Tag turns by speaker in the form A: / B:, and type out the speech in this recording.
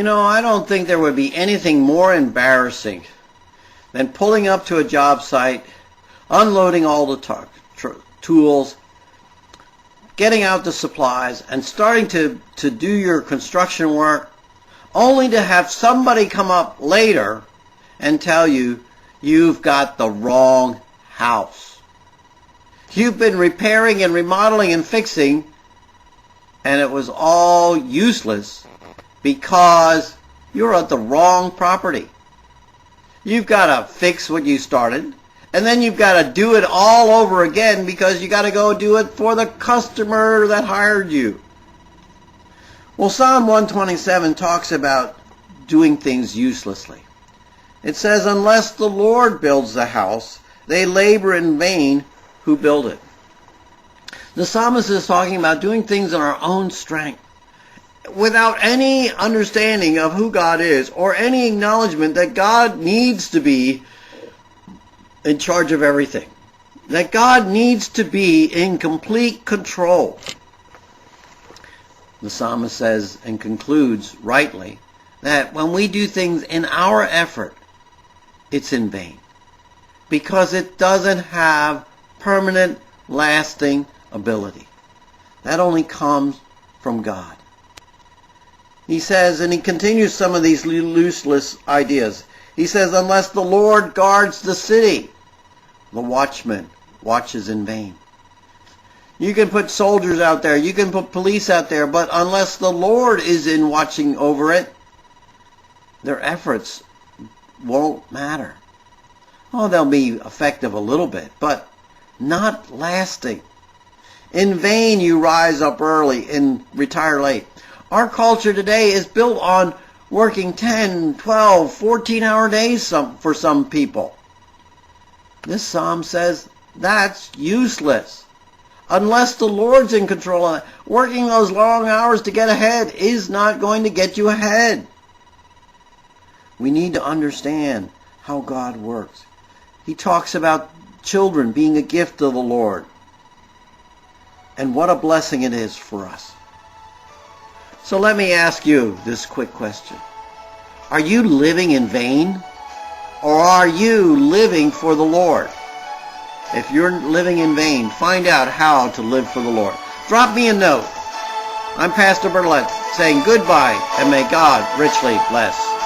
A: I don't think there would be anything more embarrassing than pulling up to a job site, unloading all the tools, getting out the supplies, and starting to do your construction work, only to have somebody come up later and tell you you've got the wrong house. You've been repairing and remodeling and fixing, and it was all useless because you're at the wrong property. You've got to fix what you started, and then you've got to do it all over again because you got to go do it for the customer that hired you. Well, Psalm 127 talks about doing things uselessly. It says, unless the Lord builds the house, they labor in vain who build it. The psalmist is talking about doing things in our own strength, without any understanding of who God is or any acknowledgement that God needs to be in charge of everything, that God needs to be in complete control. The psalmist says and concludes rightly that when we do things in our effort, it's in vain, because it doesn't have permanent, lasting ability. That only comes from God. He says, and he continues some of these useless ideas. He says, unless the Lord guards the city, the watchman watches in vain. You can put soldiers out there, you can put police out there, but unless the Lord is in watching over it, their efforts won't matter. Oh, they'll be effective a little bit, but not lasting. In vain you rise up early and retire late. Our culture today is built on working 10, 12, 14-hour days for some people. This psalm says that's useless. Unless the Lord's in control of it, working those long hours to get ahead is not going to get you ahead. We need to understand how God works. He talks about children being a gift of the Lord. And what a blessing it is for us. So let me ask you this quick question. Are you living in vain? Or are you living for the Lord? If you're living in vain, find out how to live for the Lord. Drop me a note. I'm Pastor Bernadette saying goodbye, and may God richly bless.